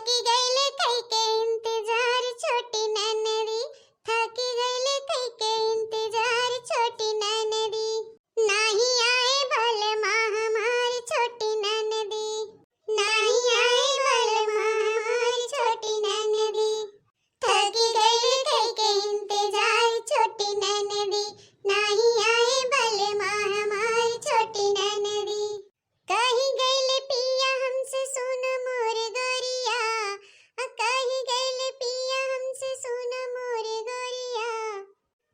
थकी गईले कई के इंतजार छोटी ननदी, थकी गईले कई के इंतजार छोटी ननदी, नाही आए बलमा हमारी छोटी ननदी, नाही आए बलमा हमारी छोटी ननदी, थकी गईले कई के इंतजार छोटी ननदी, नाही आए बलमा हमारी छोटी ननदी, कहीं गईले पिया हमसे सुन मोर गोरिया, कहीं गईले पिया हमसे सुन मोर गोरिया,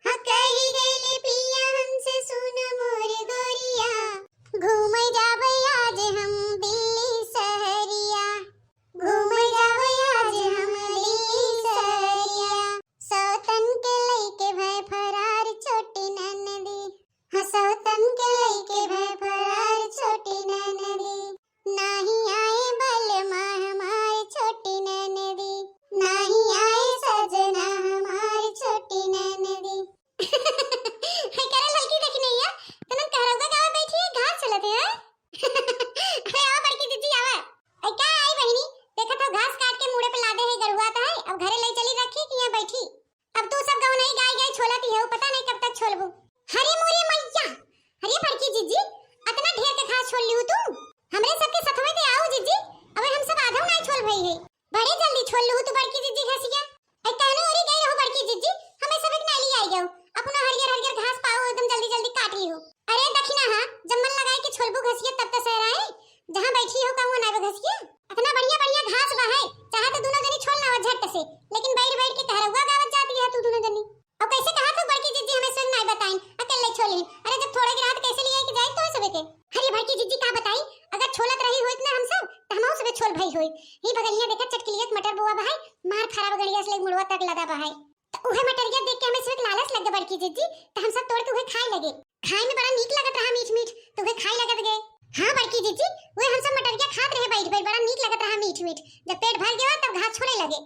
हाँ कहीं गईले पिया हमसे सुन मोर गोरिया, घूम जावे आज हम दिल्ली सहरिया, घूम जावे आज हम दिल्ली सहरिया, सौतन के लइके भय फरार छोटी ननदी, हाँ सौतन के लइके भय फरार छोटी ननदी, नाही आए बलमा हमारी छोटी ननदी, नाही आए सजना हमारी छोटी ननदी। है करे लड़की देखी नहीं है तनन कहरौगा गावे बैठी है घास चलते हैं। अरे आओ बड़की दीदी आवा। ऐ का आई बहिनी देखा तो घास काट के मुड़े पे लादे है गरुआता है अब घरे ले चली रखी कि यहां बैठी। अब तू सब गाँव नहीं गाय गाय छोलती है पता नहीं कब तक छोलबू। हरी मोरी मैया अरे बड़की जीजी इतना ढेर के घास छोड़ लियो तू हमरे सबके सथवे दे आओ जीजी अब हम सब आधो नहीं छोल भई है बड़े जल्दी छोड़ लू तू बड़की जीजी घसिया ऐ कहनो ओरी गई हो बड़की जीजी हमें सब एक नाली आई गयो अपना हरियर हरियर घास पाओ एकदम जल्दी जल्दी काट लियो। अरे दखिना हां जब मन लगाए कि छोलबू घसिया तब तो सह रहा है जहां बैठी हो कहूं ना घसिया इतना बढ़िया बढ़िया घास बा है चाहे तो दोनों जनी छोड़ना हो झट से लेकिन बैठ बैठ के कहरौगा गावत जाती है तू दोनों जनी। अब कैसे कहा था बड़की जीजी हमें सुन नहीं बताई अकेले छोड़ ली अरे जब थोड़े की रात कैसे लिए कि जाए तो सबे के हरी बड़की जीजी का बताई अगर छोलत रही होइत ना हम सब त हमहु सबे छोल भई होई ही बगलिया देखा चटकलियत मटर बुआ बहाई मार खराब गड़िया से मुड़वा तक लदा बहाई तो उहे मटरिया देख के हमें सब लालच लग गए बड़की जीजी तो हम सब तोड़ के उहे खाए लगे खाए में बड़ा नीक लगत रहा मीठ मीठ तो उहे खाए लगत गए। हां बड़की जीजी उहे हम सब मटरिया खात रहे बैठ बैठ बड़ा नीक लगत रहा मीठ मीठ जब पेट भर गया तब घास छोड़े लगे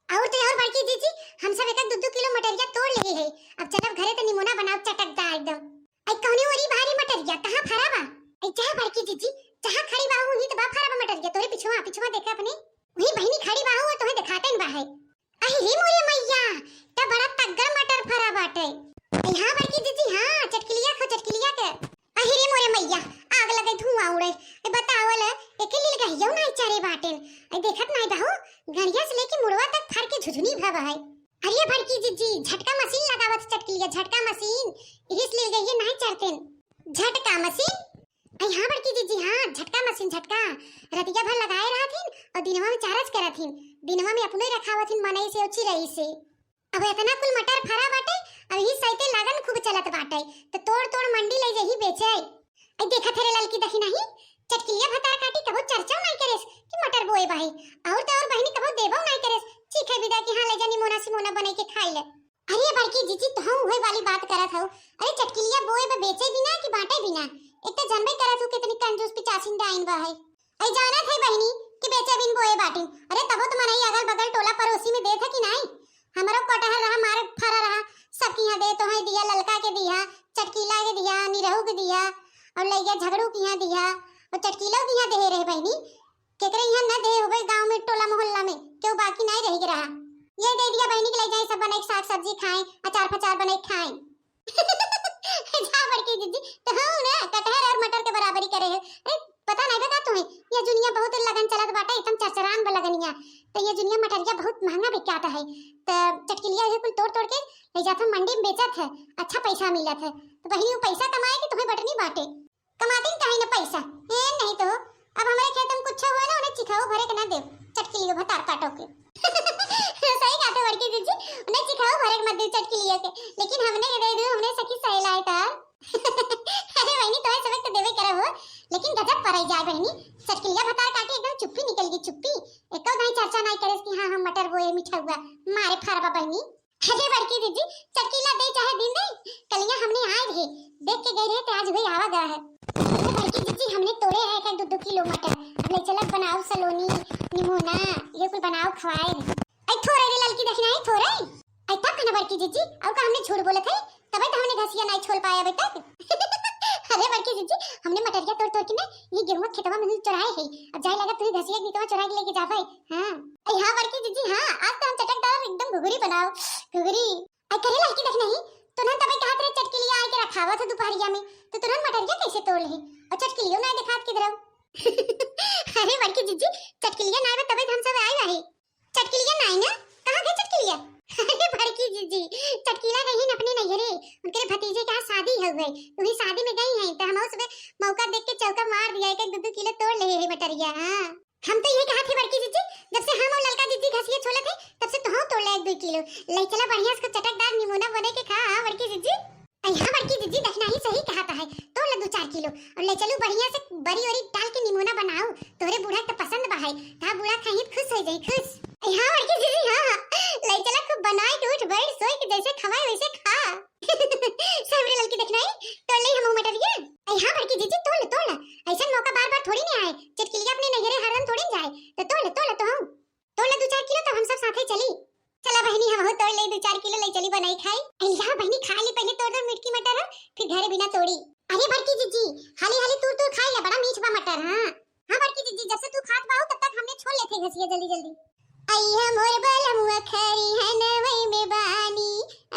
और तो और बड़की जीजी हम सब एक दो किलो मटरिया तोड़ लिए है अब चलब घरे तो निमोना बनाओ चटकदार एकदम। आई कहनी ओरी भारी मटरिया कहां फरा बा आई चाह बड़की जीजी चाह खड़ी बाहू ही तो बा फरा बा मटरिया तोरे पिछवा देखे अपने वही बहिनी खड़ी बाहू और तोहे दिखाते न बा है अहि मोरे मैया त बड़ा तग्गर मटर फरा बाटे। हां बड़की जीजी हां चटकलिया के अहि रे मोरे मैया आग लगे धुआं उड़े ए बतावल एके लील गहियो नहीं चारे बाटेन ए देखत नहीं बाहू गड़िया से लेके मुड़वा तक फर के झुझुनी भवा है। अरे बड़की जीजी झटका मशीन लगावत चटकलिया झटका मशीन इस लील गहिए नहीं चढ़तेन झटका मशीन आई हां बड़की जीजी हां झटका मशीन झटका रतिया भर लगाए रहथिन और दिनवा में चार्ज करथिन दिनवा में अपने रखावथिन मनई से ओची रही से अब इतना कुल मटर फरा बाटे अब ही सहिते लागन खूब चलत बाटे तो तोड़ मंडी ले जही बेचे आई देखा थेरे ललकी दखी नहीं चटकिलिया भतार काटी कबो चर्चा नहीं करेस कि मटर बोए भाई और तो और बहिनी कबो देबो नहीं करेस चीखे विदा कि हां ले जानी मोना सिमोना बने के खाई ले। अरे बड़की जीजी तो हम वही वाली बात करत हूं अरे चटकिलिया बोए बे बेचे बिना कि बांटे बिना एक तो जानबे करत हूं कितनी कंजूस पिचासिन डाइन बा है आई जाना थे बहिनी कि बेचे बिन बोए बाटी अरे तबो तो मनई अगल बगल टोला पड़ोसी में देत है कि नहीं हमारो कटहल रहा मारे फरा रहा सब की यहां दे तो है दिया ललका के दिया चटकीला के दिया निरहु के दिया और लइया झगड़ू की यहां दिया और चटकीला की यहां दे रहे बहिनी केकरे यहां न दे होबे गांव में टोला मोहल्ला में क्यों बाकी नहीं रह रहा ये दे दिया बहिनी के ले जाए सब बने साग सब्जी खाएं अचार फचार बने खाएं। जा बड़की दीदी तो हां ना कटहल और मटर के बराबरी करे है अरे पता नहीं बता तुम्हें ये दुनिया बहुत लगन चलत बाटा एकदम चरचरान ब लगनिया तो ये दुनिया मटरिया बहुत महंगा बिकाता है तो चटकिलिया ये कुल तोड़ के ले जाता मंडी में बेचत है अच्छा पैसा मिलत है तो बहिनी वो पैसा कमाए कि तुम्हें बटनी बांटे कमाती काहे ना पैसा ए नहीं तो अब हमारे खेत में कुछ हुआ ना उन्हें चिखाओ भरे के ना दे चटकिलियो भतार काटो के सही काटे बड़की जीजी उन्हें चिखाओ भरे के मत दे चटकिलियो के लेकिन हमने दे दो हमने सखी सहलाए तार। अरे बहनी तो सब तो देवे करे हो लेकिन गजब परई जाए बहनी चटकिलिया भतार काटे एकदम चुप्पी निकल गई चुप्पी एको नहीं चर्चा नहीं करे कि हां हम मटर बोए मीठा हुआ मारे फरबा बहनी। अरे बड़की दीदी चटकिला दे चाहे दिन दे कलिया हमने आए रहे देख के गए रहे तो आज वही आवा गया है। अरे बड़की दीदी हमने तोड़े है का 2-2 किलो मटर अब ले चलत बनाओ सलोनी निमोना ये कुछ बनाओ खवाए आई थोड़े रे ललकी देखना है थोड़े आई तब ना बड़की दीदी और का हमने झूठ बोले थे तबे तो हमने घसिया नहीं छोड़ पाया अभी तक। अरे बड़की जीजी, हमने मटरिया तोड़ तोड़ के ना ये गेहूं खेतवा में चुराए है। अब जाए लगा तू घसिया नीतवा चुरा के लेके जा भाई। हां अरे हां बड़की जीजी, हां आज तो हम चटकदार एकदम घुघरी बनाओ। घुघरी आई करे लड़की देख नहीं तो ना तबे हाथ रे चटकी लिया आके रखावा था दोपहरिया में, तो तुरंत मटरिया कैसे तोड़ ले और चटकी लियो ना दिखात किधर। अरे बड़की जीजी, चटकी लिया ना तबे हम सब आए रहे। चटकी लिया ना ना कहां गए चटकी लिया? अरे बड़की जीजी, चटकीला गई अपने नैहरे, उनके भतीजे के यहाँ शादी हो गई, वही शादी में गई हैं तो हम सुबह मौका देख के चौका मार दिया, एक 2 किलो तोड़ ले है मटरिया। हां हम तो ये कहा थे बड़की जीजी, जब से हम और लड़का जीजी घसिए छोले थे तब से तो हम तोड़ ले 1-2 किलो। ले चला बढ़िया इसको चटकदार निमोना बने के खा। हां बड़की जीजी, हां बड़की जीजी देखना ही सही कहा है, तोड़ ले 2-4 किलो और ले चलो बढ़िया से बड़ी और डाल के निमोना बनाओ। तोरे बूढ़ा तो पसंद बा है, ता बूढ़ा खाई खुश हो जाई खुश। हां बड़की जीजी, हां ले चला खूब बनाए के उठ बैठ सोई के जैसे खवाए वैसे खा। सामने लड़की देखना है तोड़ ले हम मटरिया। हां बड़की जीजी तोड़ ले, ऐसा मौका बार-बार थोड़ी नहीं आए, चटकिलिया अपने नैहरे हरदम थोड़ी जाए, तो तोड़ ले तो हम तोड़ ले 2-4 किलो तो हम सब साथे चली। चला बहनी हम हो तोड़ ले 2-4 किलो ले चली बनाई खाई। अल्लाह बहनी खा ले पहले तोड़ दो मिर्ची मटर फिर घरे बिना तोड़ी। अरे बड़की जीजी हाली हाली तू खा ले, बड़ा मीठ बा मटर। हां बड़की जीजी, जब से तू खात बाहू तब तक हमने छोड़ लेते घसिया जल्दी जल्दी। अय्या मोर बलमुआ खरी है नवई में बानी,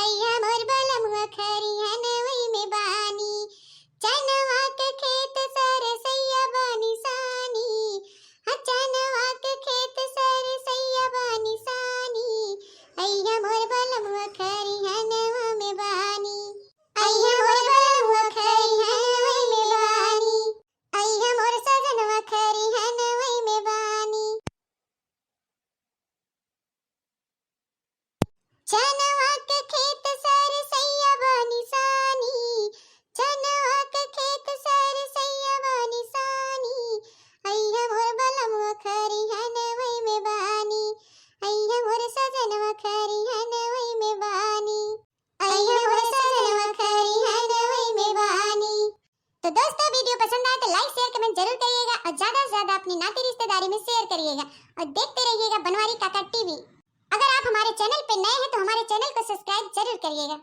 अय्या मोर बलमुआ खरी है नवई में बानी, चनवा के खेत सर सैया बानी सानी, चनवा के खेत सर सैया बानी सानी, अय्या मोर बलमुआ खरी है नवा में बानी, अय्या मोर बलमुआ खरी है नवई में बानी, अय्या मोर सजनवा खरी है नवई में बानी, चनवा के खेत सर सैया बानी सानी, चनवा के खेत सर सैया बानी सानी, अय्या मोर बलमुआ खरी है नवई में बानी, अय्या मोर सजनवा खरी है नवई में बानी, अय्या मोर सजनवा खरी है नवई में बानी। तो दोस्तों वीडियो पसंद आए तो लाइक शेयर कमेंट जरूर करिएगा और ज्यादा से ज्यादा अपनी नाती रिश्तेदारी में शेयर करिएगा और देखते रहिएगा बनवारी काका टीवी। अगर आप हमारे चैनल पे नए हैं तो हमारे चैनल को सब्सक्राइब जरूर करिएगा।